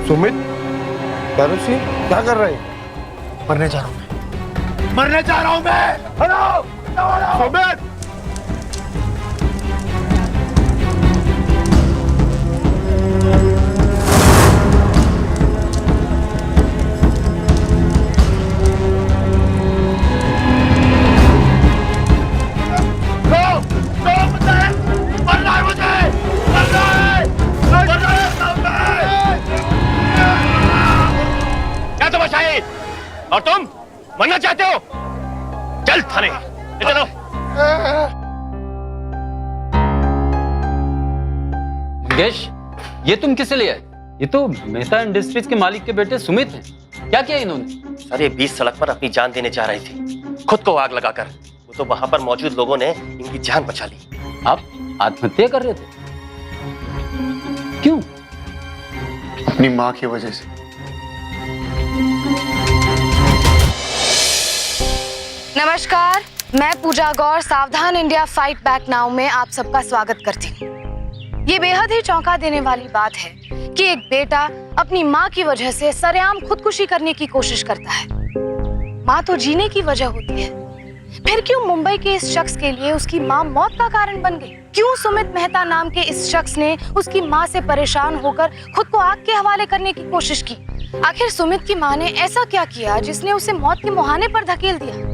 सुमित, क्या कर रहे हैं? मरने जा रहा हूँ मैं। मरने जा रहा हूं मैं। हेलो सुमित, और तुम मरना चाहते हो? चल थाने चलो। योगेश, ये तुम किसे ले आए? ये तो मेहता इंडस्ट्रीज के मालिक के बेटे सुमित हैं। क्या किया इन्होंने? सर ये 20 सड़क पर अपनी जान देने जा रही थी, खुद को आग लगाकर। वो तो वहां पर मौजूद लोगों ने इनकी जान बचा ली। आप आत्महत्या कर रहे थे? क्यों? अपनी माँ की वजह से। नमस्कार, मैं पूजा गौर सावधान इंडिया फाइट बैक नाउ में आप सबका स्वागत करती हूँ। ये बेहद ही चौंका देने वाली बात है कि एक बेटा अपनी माँ की वजह से सरेआम खुदकुशी करने की कोशिश करता है। माँ तो जीने की वजह होती है, फिर क्यों मुंबई के इस शख्स के लिए उसकी माँ मौत का कारण बन गई? क्यों सुमित मेहता नाम के इस शख्स ने उसकी माँ से परेशान होकर खुद को आग के हवाले करने की कोशिश की? आखिर सुमित की माँ ने ऐसा क्या किया जिसने उसे मौत के मुहाने पर धकेल दिया?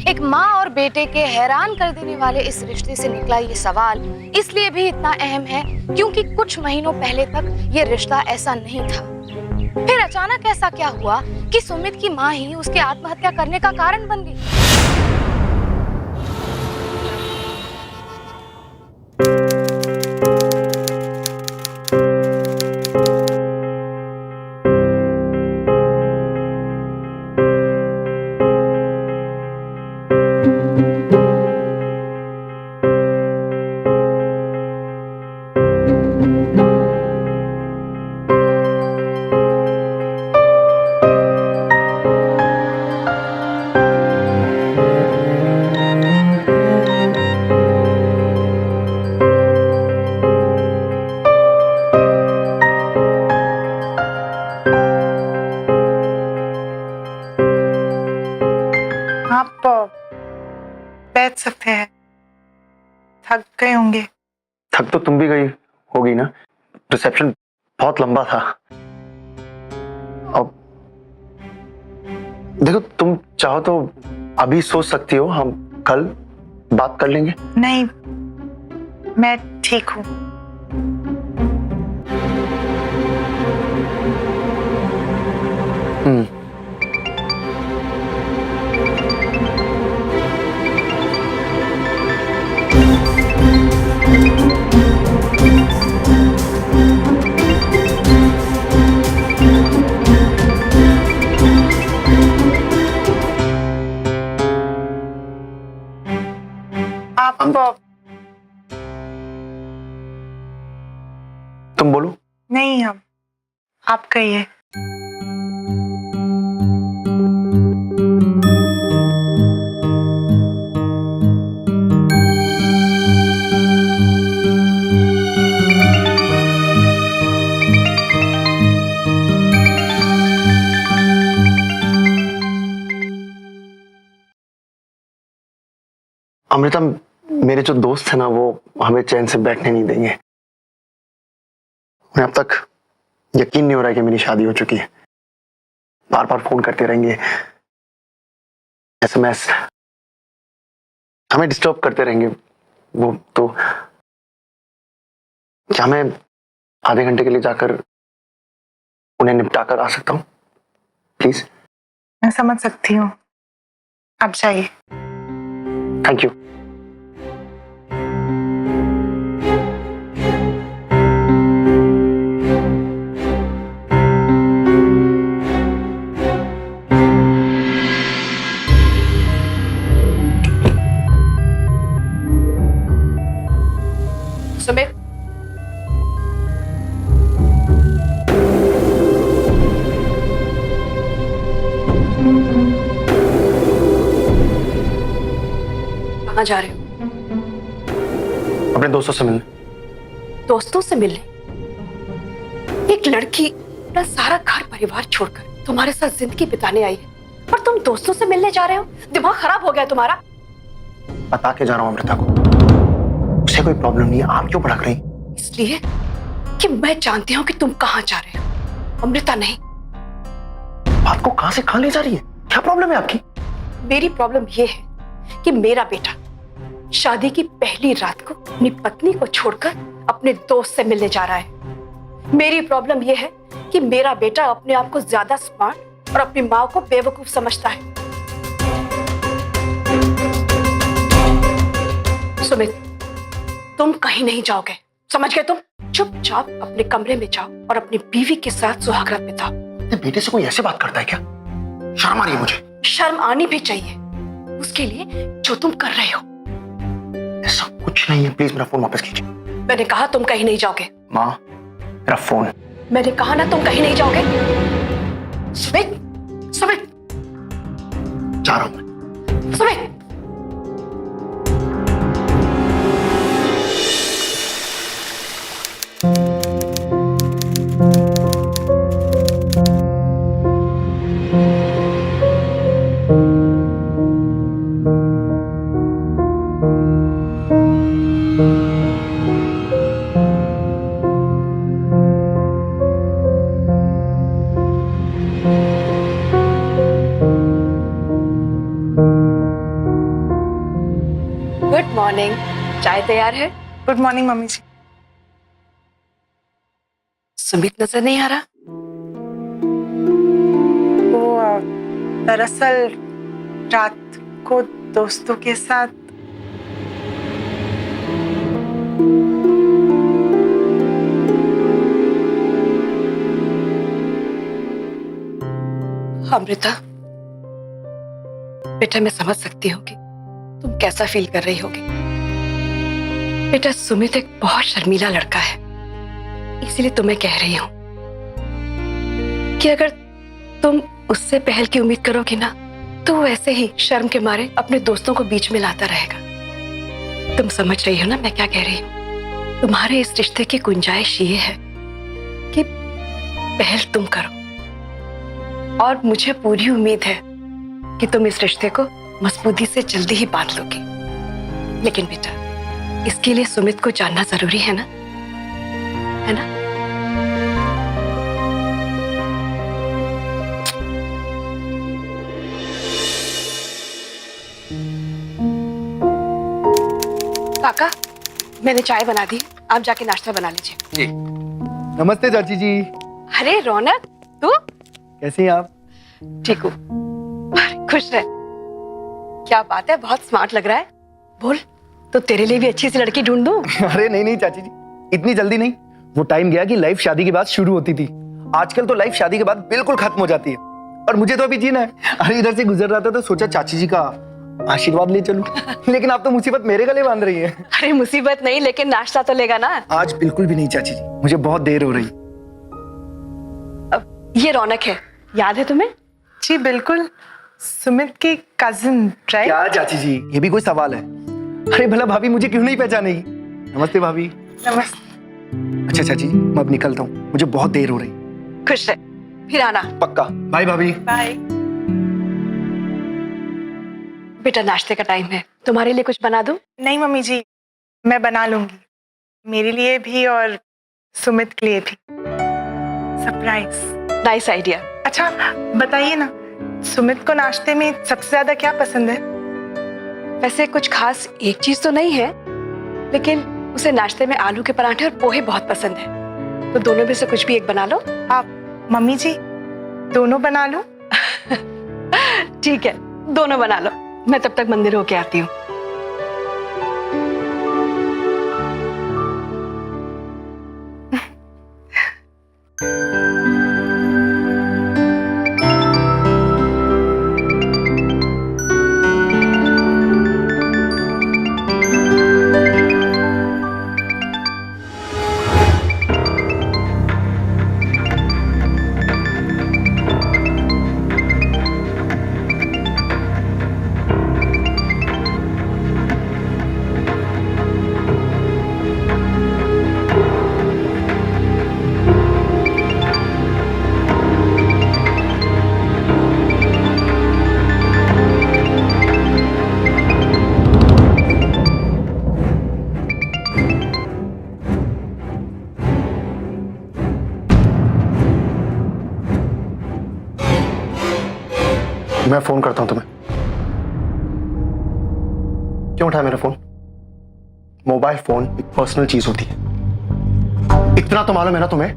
एक माँ और बेटे के हैरान कर देने वाले इस रिश्ते से निकला ये सवाल इसलिए भी इतना अहम है क्योंकि कुछ महीनों पहले तक ये रिश्ता ऐसा नहीं था। फिर अचानक ऐसा क्या हुआ कि सुमित की माँ ही उसके आत्महत्या करने का कारण बन गई? आप बैठ सकते हैं, थक गए होंगे। थक तो तुम भी गई होगी ना, रिसेप्शन बहुत लंबा था। अब देखो, तुम चाहो तो अभी सोच सकती हो, हम कल बात कर लेंगे। नहीं, मैं ठीक हूँ। आप तुम बोलो। नहीं, आप कहिए। अमृता, मेरे जो दोस्त है ना, वो हमें चैन से बैठने नहीं देंगे। उन्हें अब तक यकीन नहीं हो रहा है कि मेरी शादी हो चुकी है। बार बार फोन करते रहेंगे, SMS, हमें डिस्टर्ब करते रहेंगे। वो तो क्या मैं आधे घंटे के लिए जाकर उन्हें निपटा कर आ सकता हूँ प्लीज? मैं समझ सकती हूँ, आप जाइए। Thank you. सुमित, कहाँ जा रहे हो? अपने दोस्तों से मिलने। दोस्तों से मिलने? एक लड़की अपना सारा घर परिवार छोड़कर तुम्हारे साथ जिंदगी बिताने आई है और तुम दोस्तों से मिलने जा रहे हो? दिमाग खराब हो गया तुम्हारा? बता के जा रहा हूँ अमृता को, उसे कोई प्रॉब्लम नहीं है, आप क्यों भड़क रही? इसलिए कि मैं जानती हूँ कि तुम कहाँ जा रहे हो, अमृता नहीं। बात को कहां से कहां ले जा रही है? क्या प्रॉब्लम है आपकी? मेरी प्रॉब्लम यह है कि मेरा बेटा शादी की पहली रात को अपनी पत्नी को छोड़कर अपने दोस्त से मिलने जा रहा है। मेरी प्रॉब्लम यह है कि मेरा बेटा अपने आप को ज्यादा स्मार्ट और अपनी माँ को बेवकूफ समझता है। सुमित, तुम कहीं नहीं जाओगे, समझ गए तुम? चुपचाप अपने कमरे में जाओ और अपनी बीवी के साथ सुहागरात बिताओ। बेटे से कोई ऐसे बात करता है क्या? शर्म आ रही है मुझे। शर्म आनी भी चाहिए उसके लिए जो तुम कर रहे हो। ऐसा कुछ नहीं है, प्लीज मेरा फोन वापस कीजिए। मैंने कहा तुम कहीं नहीं जाओगे। माँ, मेरा फोन। मैंने कहा ना तुम कहीं नहीं जाओगे। सुमित, सुमित, जा रहा हूं मैं। सुमित। गुड मॉर्निंग, चाय तैयार है? गुड मॉर्निंग मम्मी जी। सुमित नजर नहीं आ रहा? वो दरअसल रात को दोस्तों के साथ अमृता, बेटा मैं समझ सकती हूँ कि तुम कैसा फील कर रही होगी। बेटा सुमित एक बहुत शर्मीला लड़का है, इसीलिए तुम्हें कह रही हूं कि अगर तुम उससे पहल की उम्मीद करोगी ना तो वो ऐसे ही शर्म के मारे अपने दोस्तों को बीच में लाता रहेगा। तुम समझ रही हो ना मैं क्या कह रही हूँ? तुम्हारे इस रिश्ते की गुंजाइश ये है कि पहल तुम करो और मुझे पूरी उम्मीद है कि तुम इस रिश्ते को मजबूती से जल्दी ही बांध लोगी। लेकिन बेटा इसके लिए सुमित को जानना जरूरी है ना, है ना? काका, मैंने चाय बना दी, आप जाके नाश्ता बना लीजिए। जी। नमस्ते चाची जी। अरे रौनक, तू कैसी हैं आप? ठीक हूँ, खुश रह। क्या बात है, बहुत स्मार्ट लग रहा है। बोल, तो तेरे लिए भी अच्छी सी लड़की ढूंढ दूं? अरे नहीं नहीं चाची जी, इतनी जल्दी नहीं। वो टाइम गया कि लाइफ शादी के बाद शुरू होती थी। आजकल तो लाइफ शादी के बाद बिल्कुल खत्म हो जाती है और मुझे तो अभी जीना है। अरे इधर से गुजर रहा था तो सोचा चाची जी का आशीर्वाद ले चलूं। लेकिन आप तो मुसीबत मेरे गले बांध रही है। अरे मुसीबत नहीं, लेकिन नाश्ता तो लेगा ना। आज बिल्कुल भी नहीं चाची जी, मुझे बहुत देर हो रही। अब ये रौनक है, याद है तुम्हें? जी बिल्कुल, सुमित की कजिन, राइट? क्या चाची जी, ये भी कोई सवाल है? अरे भला भाभी मुझे क्यों नहीं पहचानेगी? नमस्ते भाभी। नमस्ते। अच्छा चाची जी, मैं अब निकलता हूँ, मुझे बहुत देर हो रही। खुश रह, फिर आना। पक्का। बाय भाभी। बाय। बेटा नाश्ते का टाइम है, तुम्हारे लिए कुछ बना दूं? नहीं मम्मी जी, मैं बना लूंगी, मेरे लिए भी और सुमित के लिए भी। सरप्राइज। Nice idea. अच्छा बताइए ना, सुमित को नाश्ते में सबसे ज्यादा क्या पसंद है? वैसे कुछ खास एक चीज तो नहीं है, लेकिन उसे नाश्ते में आलू के पराठे और पोहे बहुत पसंद है। तो दोनों में से कुछ भी एक बना लो। आप मम्मी जी दोनों बना लो? ठीक है, दोनों बना लो, मैं तब तक मंदिर होके आती हूँ। मैं फोन करता हूं तुम्हें। क्यों उठाया मेरा फोन? मोबाइल फोन एक पर्सनल चीज होती है, इतना तो मालूम है ना तुम्हें।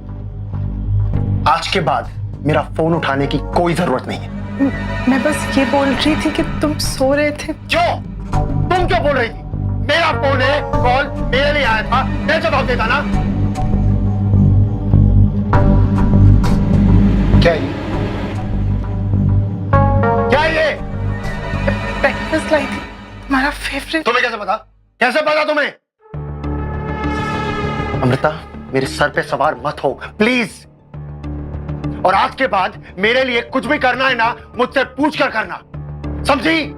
आज के बाद मेरा फोन उठाने की कोई जरूरत नहीं है। मैं बस ये बोल रही थी कि तुम सो रहे थे। क्यों? तुम क्यों बोल रही थी? मेरा फोन है, कॉल मेरे लिए आया था, मैं जवाब देता ना। क्या ये? क्या ये? ब्रेकफास्ट लाई थी, तुम्हारा फेवरेट। तुम्हें कैसे पता? कैसे पता तुम्हें? अमृता, मेरे सर पे सवार मत हो प्लीज। और आज के बाद मेरे लिए कुछ भी करना है ना, मुझसे पूछ कर करना, समझी?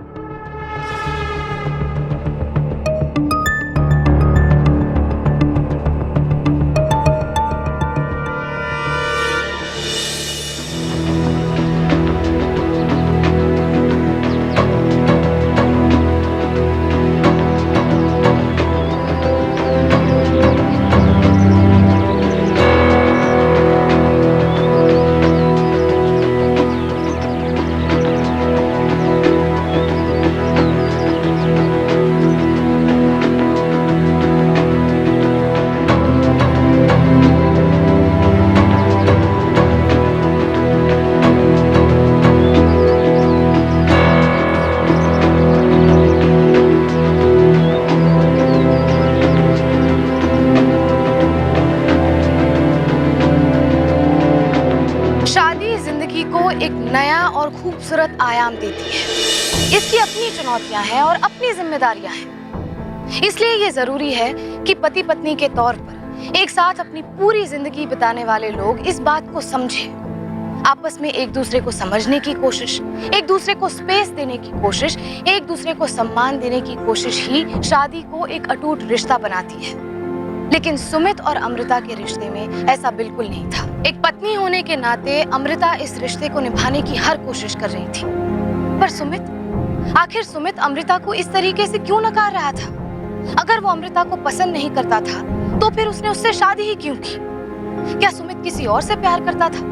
एक नया और खूबसूरत आयाम देती है। इसकी अपनी चुनौतियां हैं और अपनी जिम्मेदारियां हैं। इसलिए ये जरूरी है कि पति पत्नी के तौर पर एक साथ अपनी पूरी जिंदगी बिताने वाले लोग इस बात को समझें, आपस में एक दूसरे को समझने की कोशिश, एक दूसरे को स्पेस देने की कोशिश, एक दूसरे को सम्मान देने की कोशिश ही शादी को एक अटूट रिश्ता बनाती है। लेकिन सुमित और अमृता के रिश्ते में ऐसा बिल्कुल नहीं था। एक पत्नी होने के नाते अमृता इस रिश्ते को निभाने की हर कोशिश कर रही थी, पर आखिर सुमित अमृता को इस तरीके से क्यों नकार रहा था? अगर वो अमृता को पसंद नहीं करता था तो फिर उसने उससे शादी ही क्यों की? क्या सुमित किसी और से प्यार करता था?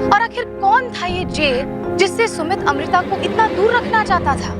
और आखिर कौन था ये जे जिससे सुमित अमृता को इतना दूर रखना चाहता था?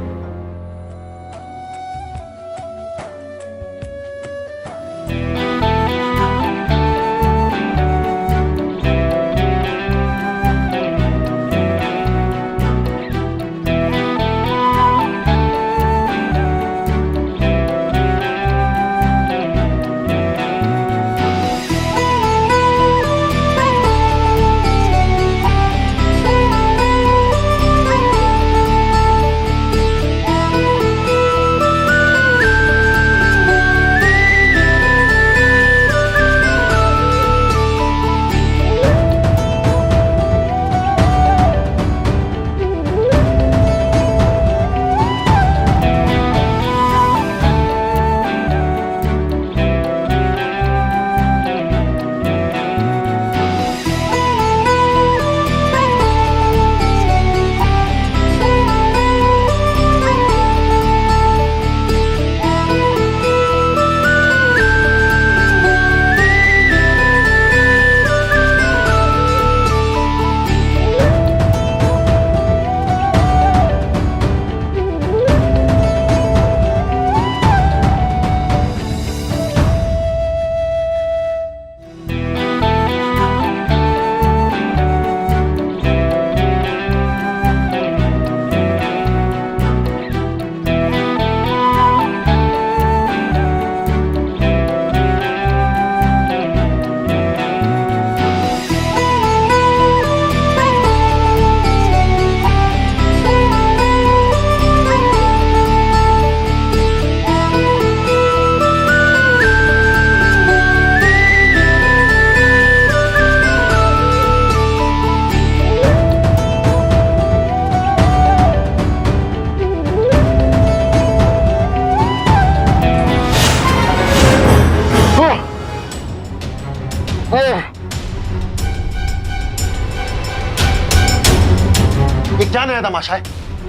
ये क्या नया तमाशा है?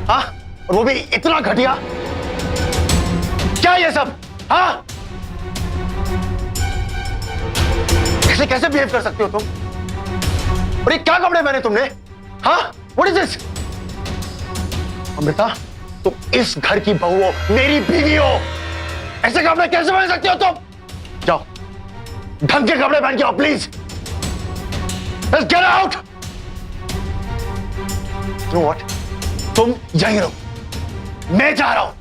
हाँ, और वो भी इतना घटिया? क्या ये सब? हाँ, कैसे कैसे बिहेव कर सकते हो तुम? और ये क्या कपड़े पहने तुमने? हाँ, व्हाट इज दिस? अमृता, तुम इस घर की बहू हो, मेरी बीवी हो, ऐसे कपड़े कैसे पहन सकती हो तुम? जाओ, ढंग के कपड़े पहन के आओ please. Let's get out! You know what? तुम यहीं रहो, मैं जा रहा हूं।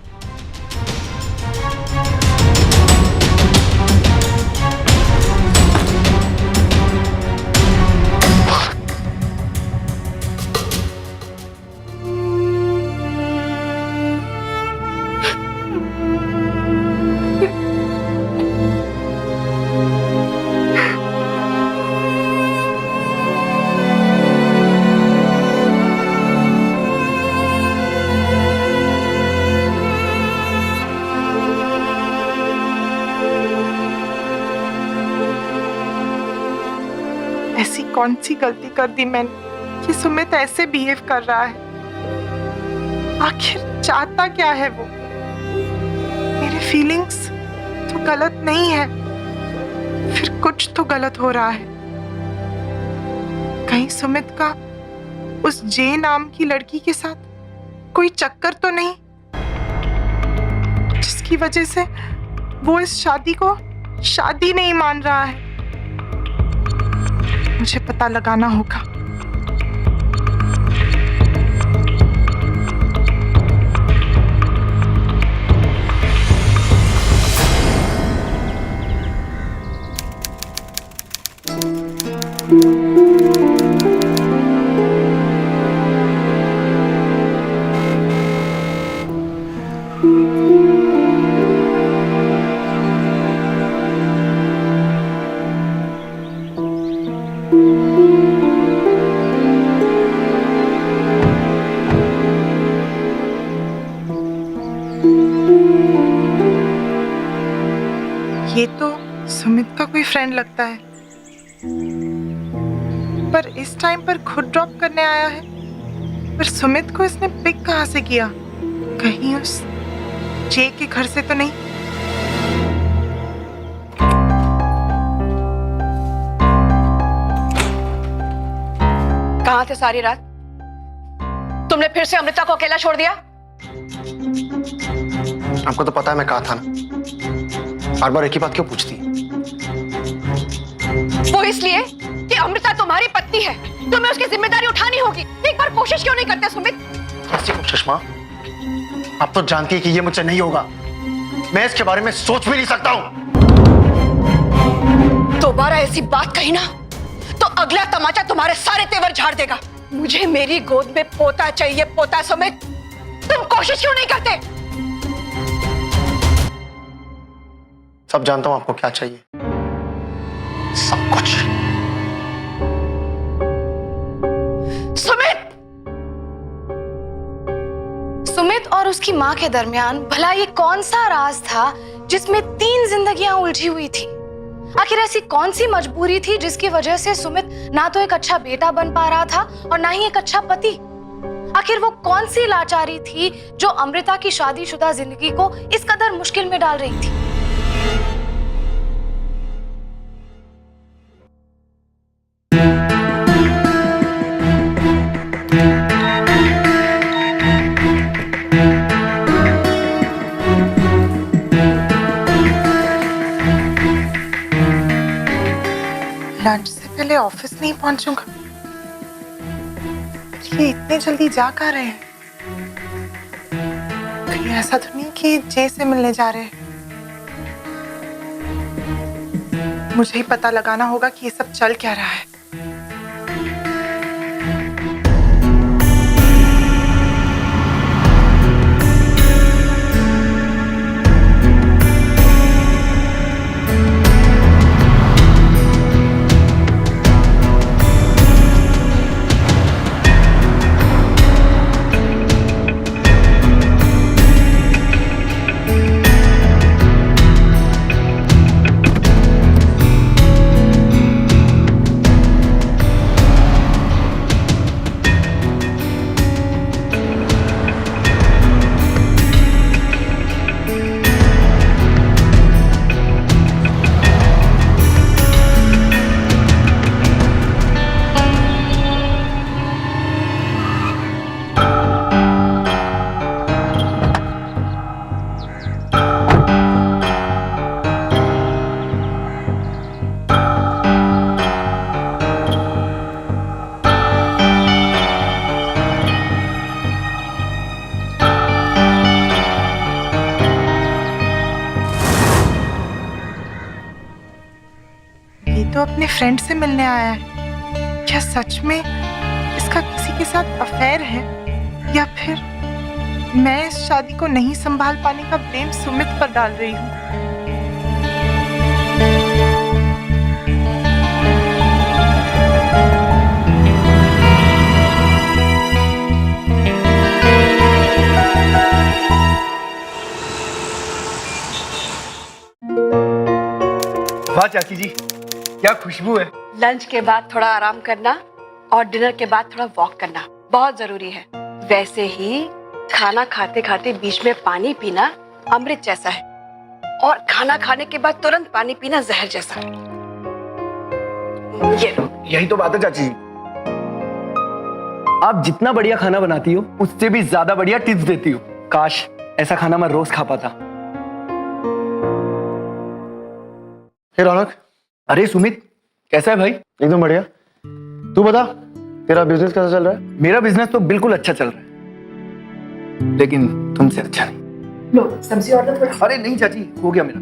ऐसी कौन सी गलती कर दी मैंने कि सुमित ऐसे बिहेव कर रहा है? आखिर चाहता क्या है वो? मेरे फीलिंग्स तो गलत नहीं है, फिर कुछ तो गलत हो रहा है। कहीं सुमित का उस जे नाम की लड़की के साथ कोई चक्कर तो नहीं, जिसकी वजह से वो इस शादी को शादी नहीं मान रहा है? मुझे पता लगाना होगा। ये तो सुमित का कोई फ्रेंड लगता है, पर इस टाइम पर खुद ड्रॉप करने आया है। पर सुमित को इसने पिक कहाँ से किया? कहीं उस जे के घर से तो नहीं? कहाँ थे सारी रात? तुमने फिर से अमृता को अकेला छोड़ दिया? आपको तो पता है मैं कहा था ना, बार बार एक ही बात क्यों पूछती है? वो इसलिए कि अमृता तुम्हारी पत्नी है, तुम्हें उसकी जिम्मेदारी उठानी होगी। एक बार कोशिश क्यों नहीं करते सुमित? कैसी कोशिश माँ? आप तो जानती है कि ये मुझसे नहीं होगा। मैं इसके बारे में सोच भी नहीं सकता हूँ। दोबारा ऐसी बात कही ना तो अगला तमाचा तुम्हारे सारे तेवर झाड़ देगा। मुझे मेरी गोद में पोता चाहिए, पोता। सुमित, तुम कोशिश क्यों नहीं करते? सब जानता हूं आपको क्या चाहिए, सब कुछ। सुमित! सुमित और उसकी माँ के दरमियान भला ये कौन सा राज था जिसमें 3 जिंदगियां उलझी हुई थी? आखिर ऐसी कौन सी मजबूरी थी जिसकी वजह से सुमित ना तो एक अच्छा बेटा बन पा रहा था और ना ही एक अच्छा पति? आखिर वो कौन सी लाचारी थी जो अमृता की शादीशुदा जिंदगी को इस कदर मुश्किल में डाल रही थी? लंच से पहले ऑफिस नहीं पहुंचूंगा। ये इतने जल्दी जा कहाँ रहे हैं? कहीं ऐसा तो नहीं कि जे से मिलने जा रहे हैं? मुझे ही पता लगाना होगा कि ये सब चल क्या रहा है। तो अपने फ्रेंड से मिलने आया है। क्या सच में इसका किसी के साथ अफेयर है, या फिर मैं इस शादी को नहीं संभाल पाने का ब्लेम सुमित पर डाल रही हूँ? वाह चाची जी, क्या खुशबू है। लंच के बाद थोड़ा आराम करना और डिनर के बाद थोड़ा वॉक करना बहुत जरूरी है। वैसे ही खाना खाते खाते बीच में पानी पीना अमृत जैसा है, और खाना खाने के बाद तुरंत पानी पीना जहर जैसा। ये लो। यही तो बात है चाची जी, आप जितना बढ़िया खाना बनाती हो उससे भी ज्यादा बढ़िया टिप्स देती हो। काश ऐसा खाना मैं रोज खा पाता। हे रौनक, अरे सुमित, कैसा है भाई? एकदम बढ़िया। तू बता, तेरा बिजनेस कैसा चल रहा है? मेरा बिजनेस तो बिल्कुल अच्छा चल रहा है, लेकिन तुमसे अच्छा नहीं। लो सब्जी ऑर्डर थोड़ा। अरे नहीं चाची, हो गया मेरा।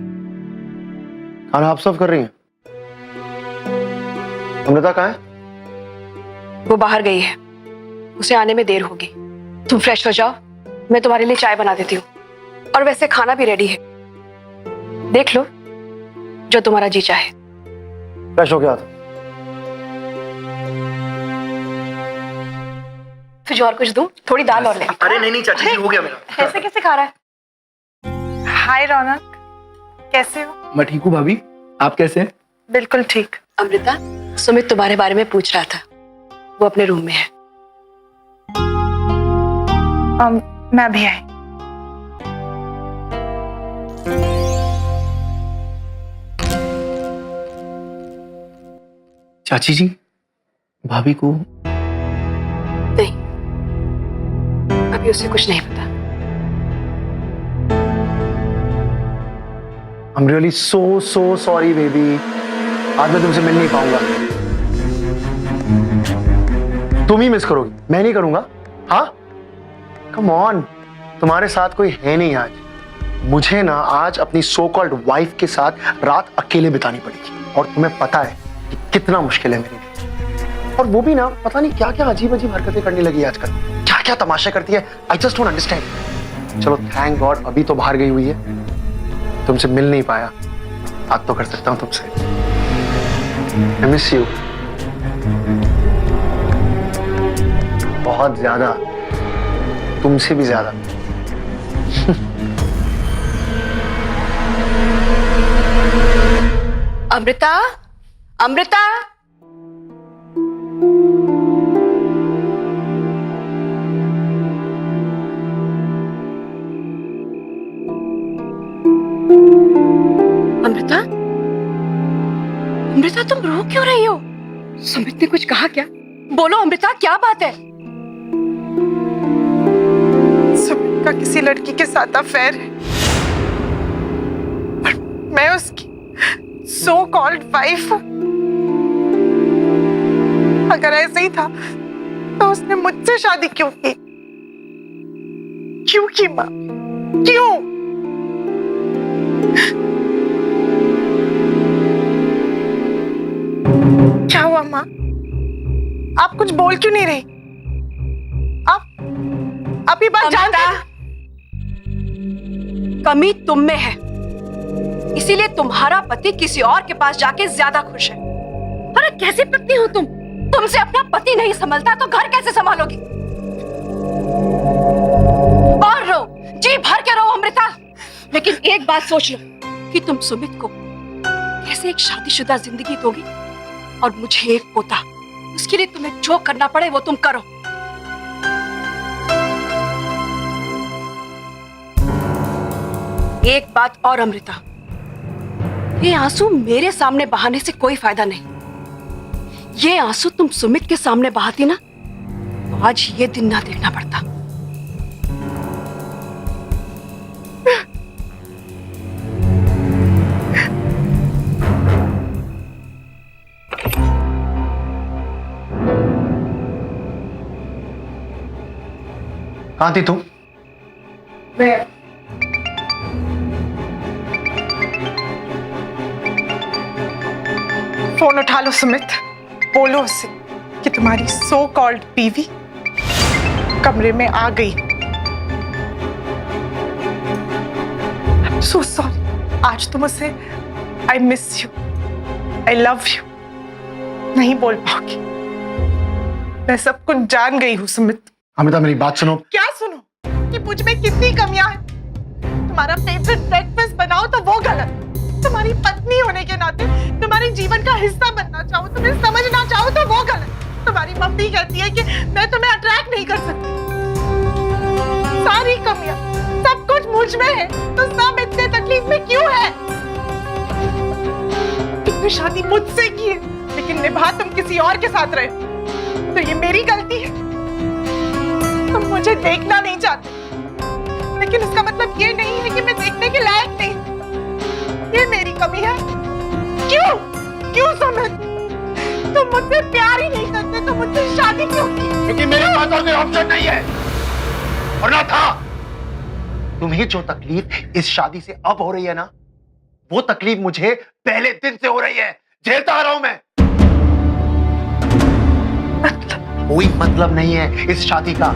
खाना आप सर्व कर रही हैं? अमृता कहाँ है? वो बाहर गई है, उसे आने में देर होगी। तुम फ्रेश हो जाओ, मैं तुम्हारे लिए चाय बना देती हूँ। और वैसे खाना भी रेडी है, देख लो जो तुम्हारा जी चाहे। फ्रेश हो गया था। फिर और कुछ दूं? थोड़ी दाल और ले। अरे नहीं नहीं चाची जी, हो गया मेरा। ऐसे कैसे खा रहा है? हाय रौनक, कैसे हो? मैं ठीक हूँ भाभी, आप कैसे हैं? बिल्कुल ठीक। अमृता, सुमित तुम्हारे बारे में पूछ रहा था, वो अपने रूम में है। मैं भी आई। चाची जी, भाभी को नहीं, अभी उसे कुछ नहीं पता। I'm really so sorry baby, आज मैं तुमसे मिल नहीं पाऊंगा। तुम ही मिस करोगी, मैं नहीं करूंगा। हाँ, कम ऑन, तुम्हारे साथ कोई है नहीं आज। मुझे ना आज अपनी सो कॉल्ड वाइफ के साथ रात अकेले बितानी पड़ेगी, और तुम्हें पता है कि कितना मुश्किल है मेरे लिए। और वो भी ना पता नहीं क्या क्या अजीब अजीब हरकतें करने लगी है आजकल, क्या क्या तमाशा करती है। I just don't understand. चलो थैंक गॉड अभी तो बाहर गई हुई है, तुमसे मिल नहीं पाया, बात तो कर सकता हूं तुमसे। आई मिस यू बहुत ज्यादा, तुमसे भी ज्यादा। अमृता, अमृता, अमृता, अमृता तुम रो क्यों रही हो? सुमित ने कुछ कहा क्या? बोलो अमृता, क्या बात है? सुमित का किसी लड़की के साथ अफेयर है, और मैं उसकी सो कॉल्ड वाइफ हूं। अगर ऐसे ही था तो उसने मुझसे शादी क्यों की? क्यों की माँ, क्यों? क्या हुआ माँ, आप कुछ बोल क्यों नहीं रही? आप ये बात जानते हैं? कमी तुम में है, इसीलिए तुम्हारा पति किसी और के पास जाके ज्यादा खुश है। अरे कैसी पत्नी हो तुम? तुमसे अपना पति नहीं संभलता तो घर कैसे संभालोगी? और रो, जी भर के रो अमृता, लेकिन एक बात सोच लो कि तुम सुमित को कैसे एक शादीशुदा जिंदगी दोगी, और मुझे एक पोता। उसके लिए तुम्हें जो करना पड़े वो तुम करो। एक बात और अमृता, ये आंसू मेरे सामने बहाने से कोई फायदा नहीं। ये आंसू तुम सुमित के सामने बहाती ना, तो आज ये दिन ना देखना पड़ता। कहाँ थी तू? फोन उठा लो सुमित, बोलो उसे कि तुम्हारी सो कॉल्ड बीवी कमरे में आ गई। सो सॉरी, आज तुम उसे I miss you, I love you नहीं बोल पाओगी। मैं सब कुछ जान गई हूँ सुमित। अमिता मेरी बात सुनो। क्या सुनो? कि मुझ में कितनी कमियां हैं। तुम्हारा फेवरेट ब्रेकफास्ट बनाओ तो वो गलत, तुम्हारी पत्नी होने के नाते तुम्हारे जीवन का हिस्सा बनना चाहो, तुम्हें समझना चाहो तो वो गलत। तुम्हारी मम्मी कहती है कि मैं तुम्हें अट्रैक्ट नहीं कर सकती। सारी कमियां, सब कुछ मुझ में है, तो सब इतने तकलीफ में क्यों है? तुमने शादी मुझसे की है, लेकिन निभा तुम किसी और के साथ रहे, तो ये मेरी गलती है। तुम मुझे देखना नहीं चाहते, लेकिन इसका मतलब ये नहीं है कि मैं देखने के लायक नहीं। ये मेरी कमी है। क्यों? क्यों सुमित? तुम मुझसे प्यार ही नहीं करते तो मुझसे शादी क्यों की? क्योंकि मेरे पास और कोई ऑप्शन नहीं है, और ना था। तुम्हें जो तकलीफ इस शादी से अब हो रही है ना, वो तकलीफ मुझे पहले दिन से हो रही है। झेलता आ रहा हूं मैं। कोई मतलब नहीं है इस शादी का।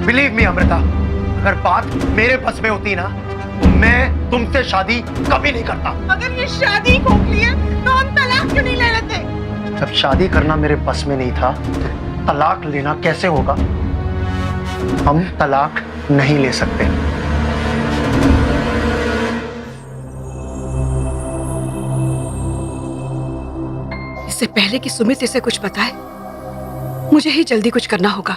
बिलीव मी अमृता, अगर बात मेरे बस में होती ना, तो मैं तुमसे शादी कभी नहीं करता। अगर ये शादी खोखली है तो हम तलाक क्यों नहीं ले लेते? जब शादी करना मेरे बस में नहीं था, तो तलाक लेना कैसे होगा? हम तलाक नहीं ले सकते। इससे पहले कि सुमित इसे कुछ बताए, मुझे ही जल्दी कुछ करना होगा।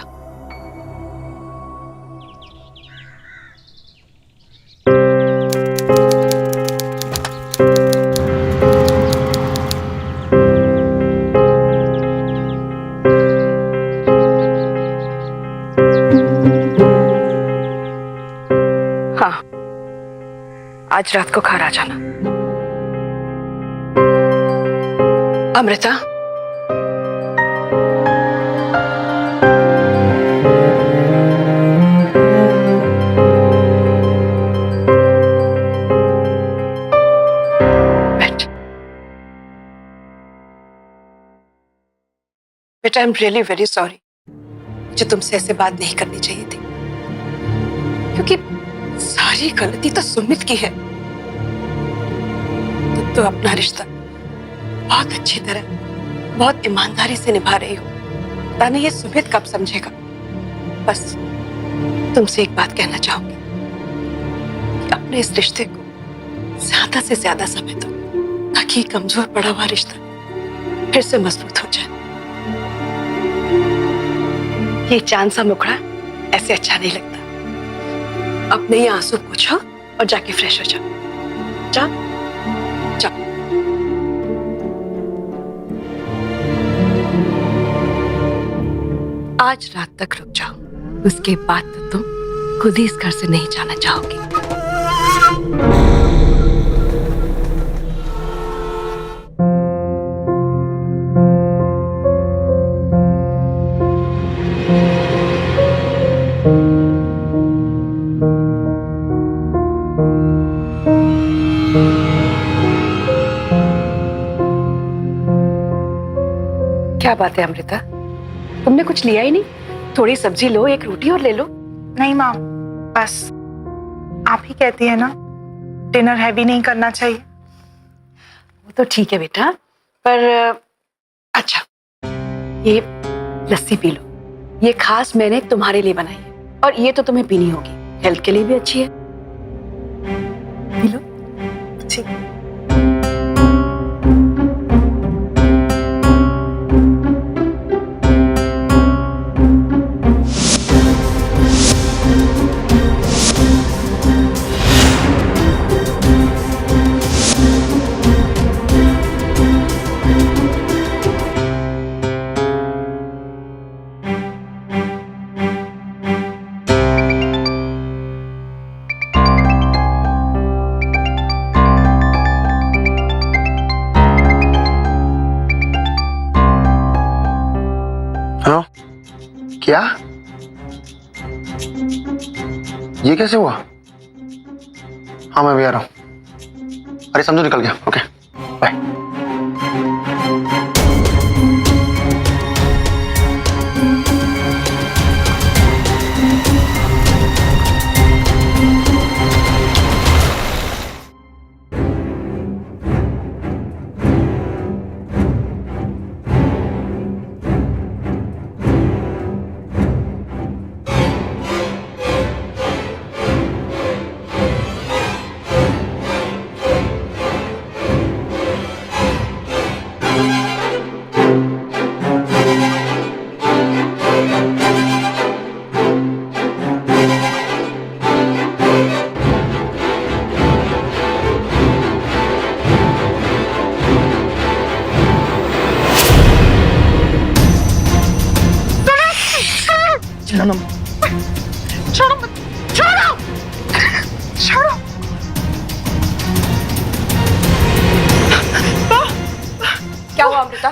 हाँ, आज रात को घर आ जाना। अमृता, बैठ। बेटा, I am really very sorry. मुझे तुमसे ऐसे बात नहीं करनी चाहिए थी, क्योंकि सारी गलती तो सुमित की है। तुम तो अपना रिश्ता बहुत अच्छी तरह, बहुत ईमानदारी से निभा रही हो। पता नहीं ये सुमित कब समझेगा। बस तुमसे एक बात कहना चाहूंगी कि अपने इस रिश्ते को ज्यादा से ज्यादा समय दो, ताकि ये कमजोर पड़ा हुआ रिश्ता फिर से मजबूत हो जाए। ये चांद सा मुखड़ा ऐसे अच्छा नहीं लगता। अपने ये आंसू पोछो और जाके फ्रेश हो जाओ। जाओ जाओ। आज रात तक रुक जाओ, उसके बाद तो तुम खुद ही इस घर से नहीं जाना चाहोगी। क्या बात है अमृता, तुमने कुछ लिया ही नहीं? थोड़ी सब्जी लो, एक रोटी और ले लो। नहीं माँ, बस आप ही कहती है ना, डिनर हैवी नहीं करना चाहिए। वो तो ठीक है बेटा, पर अच्छा, ये लस्सी पी लो। ये खास मैंने तुम्हारे लिए बनाई है, और ये तो तुम्हें पीनी होगी, हेल्थ के लिए भी अच्छी है। P low. ठीक। हाँ, क्या? ये कैसे हुआ? हाँ, मैं भी आ रहा हूँ। अरे समझो, निकल गया। Okay, bye. चिल्लाना। छोड़ो मत, छोड़ो, छोड़ो। क्या हुआ अमृता?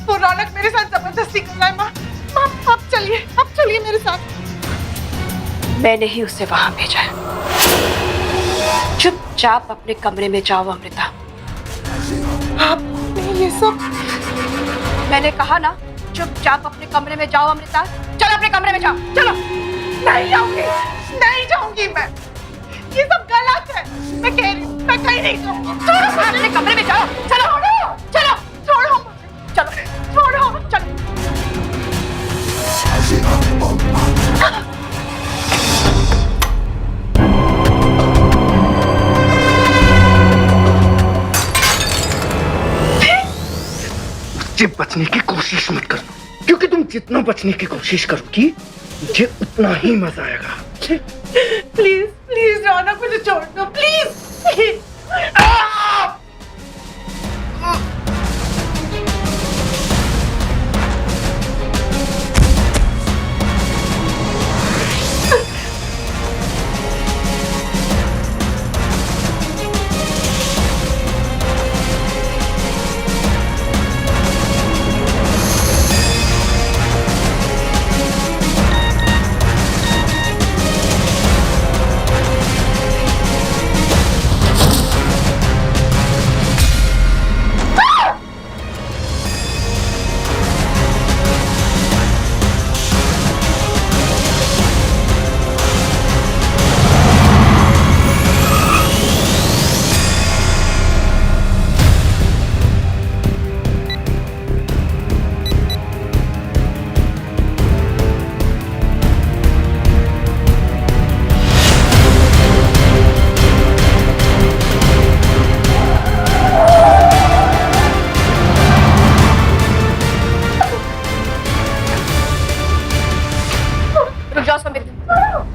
वो रौनक मेरे साथ जबरदस्ती कर रहा है माँ। माँ आप चलिए मेरे साथ। मैंने ही उसे वहां भेजा है। चुपचाप अपने कमरे में जाओ अमृता। आपने ये सब? मैंने कहा ना, चुपचाप अपने कमरे में जाओ अमृता। चलो अपने कमरे में जाओ, चलो। नहीं जाऊंगी, नहीं जाऊंगी मैं। ये सब गलत है। मैं कह रही हूँ, मैं कहीं नहीं जाऊंगी। छोड़ो, अपने कमरे में जाओ, चलो चलो। छोड़ो मुझे, चलो छोड़ो, चलो। मुझसे बचने की कोशिश मत करना, क्योंकि तुम जितना बचने की कोशिश करोगी मुझे उतना ही मजा आएगा। प्लीज प्लीज रौनक मुझे छोड़ दो, प्लीज प्लीज।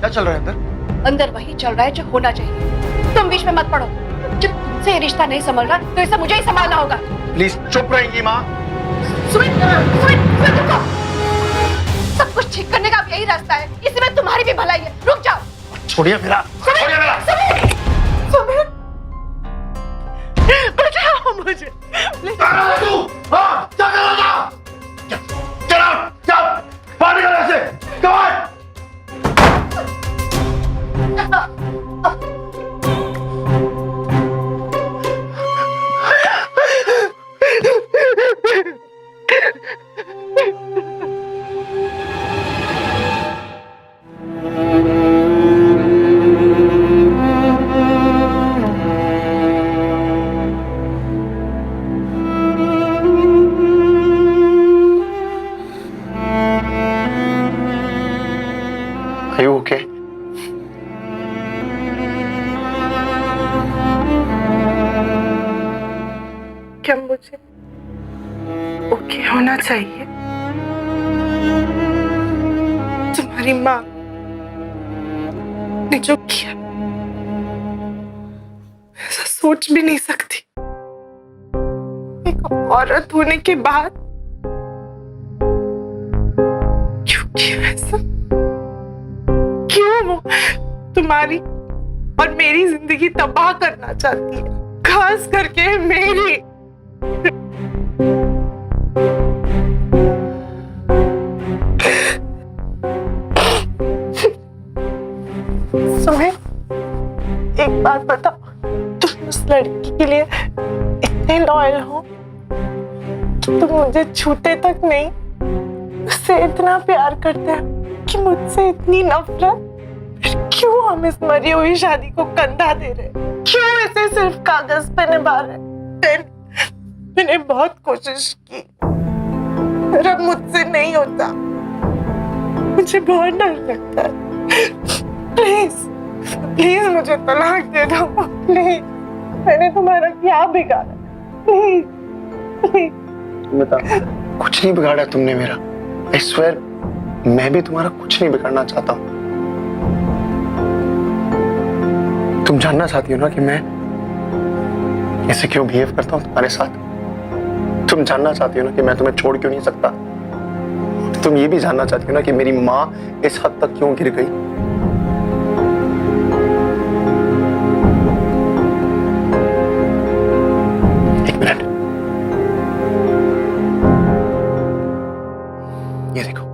क्या चल रहा है अंदर? अंदर वही चल रहा है जो होना चाहिए। तुम बीच में मत पड़ो। जब तुमसे ये रिश्ता नहीं संभल रहा तो इसे मुझे ही संभालना होगा। प्लीज चुप रहेंगी माँ। सुमित, सुमित, सुमित रुको। सब कुछ ठीक करने का अब यही रास्ता है। इसमें तुम्हारी भी भलाई है। रुक जाओ। छोड़िए मेरा, छोड़िए मेरा। सुमित, बचाओ मुझे। Are you okay? क्या मुझे ओके होना चाहिए? तुम्हारी माँ ने जो किया ऐसा सोच भी नहीं सकती। एक औरत होने के बाद क्यों किया ऐसा? क्यों वो तुम्हारी और मेरी जिंदगी तबाह करना चाहती है, खास करके मेरी? सुमित, एक बात बताओ, तुम उस लड़की के लिए इतने लॉयल हो कि तुम मुझे छूते तक नहीं, उससे इतना प्यार करते हो कि मुझसे इतनी नफरत? फिर क्यों हम इस मरी हुई शादी को कंधा दे रहे? क्यों इसे सिर्फ कागज पे निभा रहे? मैंने बहुत कोशिश की, पर अब मुझसे नहीं होता। मुझे बहुत डर लगता है। प्लीज प्लीज मुझे तलाक दे दो, प्लीज। मैंने तुम्हारा क्या बिगाड़ा? Please please. कुछ नहीं बिगाड़ा तुमने मेरा। I swear, मैं भी तुम्हारा कुछ नहीं बिगाड़ना चाहता हूँ। तुम जानना चाहती हो ना कि मैं ऐसे क्यों बिहेव करता हूँ तुम्हारे साथ? तुम जानना चाहती हो ना कि मैं तुम्हें छोड़ क्यों नहीं सकता? तुम ये भी जानना चाहती हो ना कि मेरी माँ इस हद तक क्यों गिर गई? एक मिनट, ये देखो,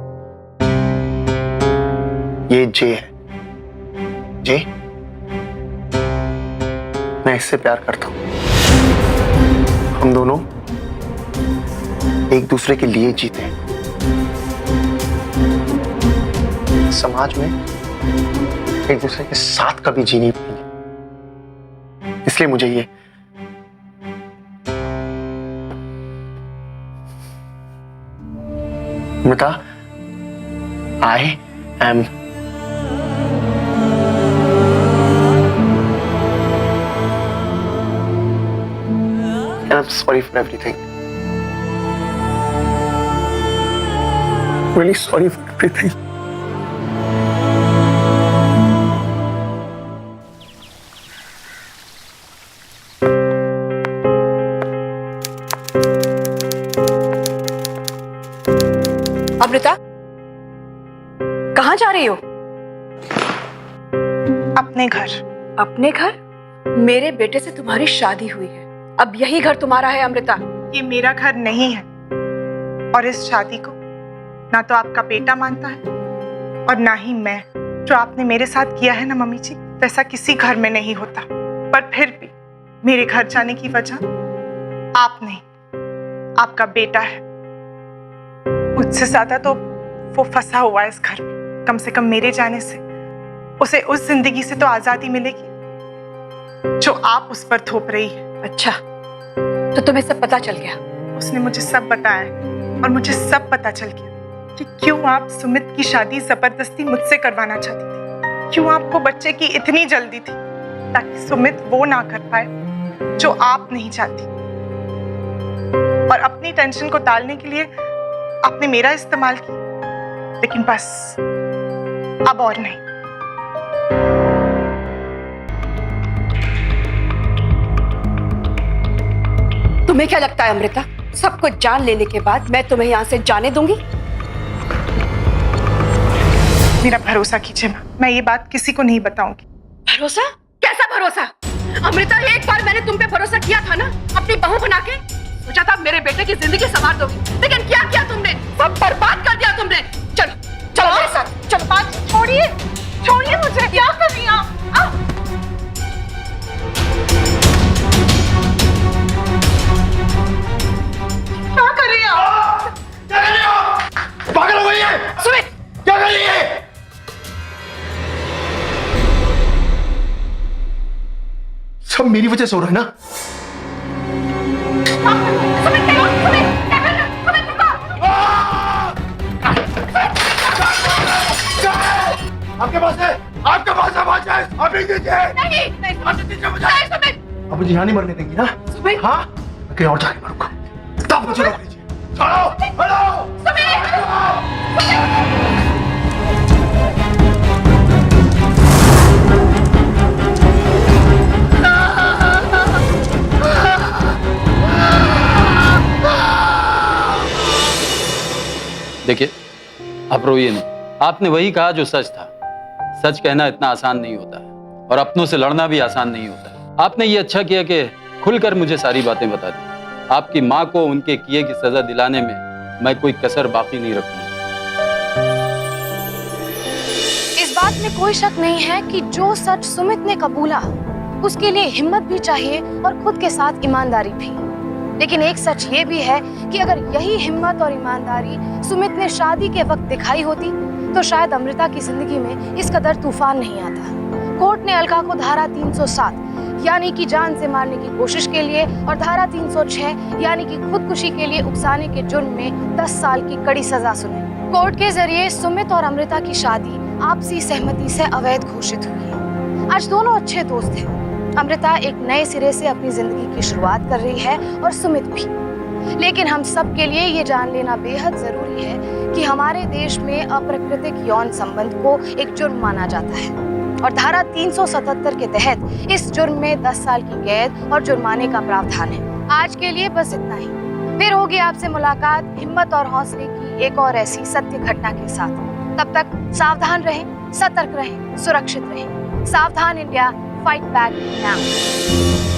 ये जे है। जे, मैं इससे प्यार करता हूं। हम दोनों एक दूसरे के लिए जीते हैं। समाज में एक दूसरे के साथ कभी जी नहीं पाएंगे, इसलिए मुझे ये Amrita, I am I'm sorry for everything. Really sorry for everything. Amrita, कहाँ जा रही हो? अपने घर। अपने घर? मेरे बेटे से तुम्हारी शादी हुई है, अब यही घर तुम्हारा है अमृता। ये मेरा घर नहीं है, और इस शादी को ना तो आपका बेटा मानता है और ना ही मैं। जो आपने मेरे साथ किया है ना मम्मी जी, वैसा किसी घर में नहीं होता। पर फिर भी मेरे घर जाने की वजह आप नहीं, आपका बेटा है। मुझसे ज्यादा तो वो फंसा हुआ है इस घर में। कम से कम मेरे जाने से उसे उस जिंदगी से तो आजादी मिलेगी जो आप उस पर थोप रही है। अच्छा, तो तुम्हें सब पता चल गया? उसने मुझे सब बताया है और मुझे सब पता चल गया कि क्यों आप सुमित की शादी जबरदस्ती मुझसे करवाना चाहती थी। क्यों आपको बच्चे की इतनी जल्दी थी, ताकि सुमित वो ना कर पाए जो आप नहीं चाहती। और अपनी टेंशन को टालने के लिए आपने मेरा इस्तेमाल किया, लेकिन बस अब और नहीं। तुम्हें क्या लगता है अमृता, सब कुछ जान लेने के बाद मैं तुम्हें यहाँ से जाने दूंगी? मेरा भरोसा कीजिए माँ, मैं ये बात किसी को नहीं बताऊंगी। भरोसा? कैसा भरोसा? अमृता, एक बार मैंने तुम पे भरोसा किया था ना, अपनी बहू बना के। सोचा था मेरे बेटे की जिंदगी संवार दोगी, लेकिन क्या किया तुमने? सब बर्बाद कर दिया तुमने। चलो चलो मेरे साथ, चलो। बात छोड़िए, छोड़िए मुझे। क्या कर रही हैं आप? क्या कर रही हैं आप? क्या कर रही हो? पागल हो गई है? सुमित, क्या कर रही है? सब मेरी वजह से हो रहा है ना? आपके पास है, आपके पास है, आप ही दीजिए। नहीं, अब मुझे यहाँ नहीं मरने देंगी ना? हाँ, कहीं और जाके मरूंगा। तब मुझे रोक लीजिए। चलो, देखिए, आप रोइए नहीं। आपने वही कहा जो सच था। सच कहना इतना आसान नहीं होता है, और अपनों से लड़ना भी आसान नहीं होता है। आपने ये अच्छा किया कि खुलकर मुझे सारी बातें बता दी। आपकी माँ को उनके किए की सजा दिलाने में मैं कोई कसर बाकी नहीं रखूंगा। इस बात में कोई शक नहीं है कि जो सच सुमित ने कबूला, उसके लिए हिम्मत भी चाहिए और खुद के साथ ईमानदारी भी। लेकिन एक सच ये भी है कि अगर यही हिम्मत और ईमानदारी सुमित ने शादी के वक्त दिखाई होती, तो शायद अमृता की जिंदगी में इस कदर तूफान नहीं आता। कोर्ट ने अलका को धारा 307 यानी कि जान से मारने की कोशिश के लिए और धारा 306 यानी कि खुदकुशी के लिए उकसाने के जुर्म में 10 साल की कड़ी सजा सुनाई। कोर्ट के जरिए सुमित और अमृता की शादी आपसी सहमति से अवैध घोषित हुई है। आज दोनों अच्छे दोस्त हैं। अमृता एक नए सिरे से अपनी जिंदगी की शुरुआत कर रही है और सुमित भी। लेकिन हम सब के लिए ये जान लेना बेहद जरूरी है कि हमारे देश में अप्राकृतिक यौन संबंध को एक जुर्म माना जाता है और धारा 377 के तहत इस जुर्म में 10 साल की कैद और जुर्माने का प्रावधान है। आज के लिए बस इतना ही। फिर होगी आपसे मुलाकात हिम्मत और हौसले की एक और ऐसी सत्य घटना के साथ। तब तक सावधान रहें, सतर्क रहें, सुरक्षित रहें। सावधान इंडिया, फाइट बैक नाउ।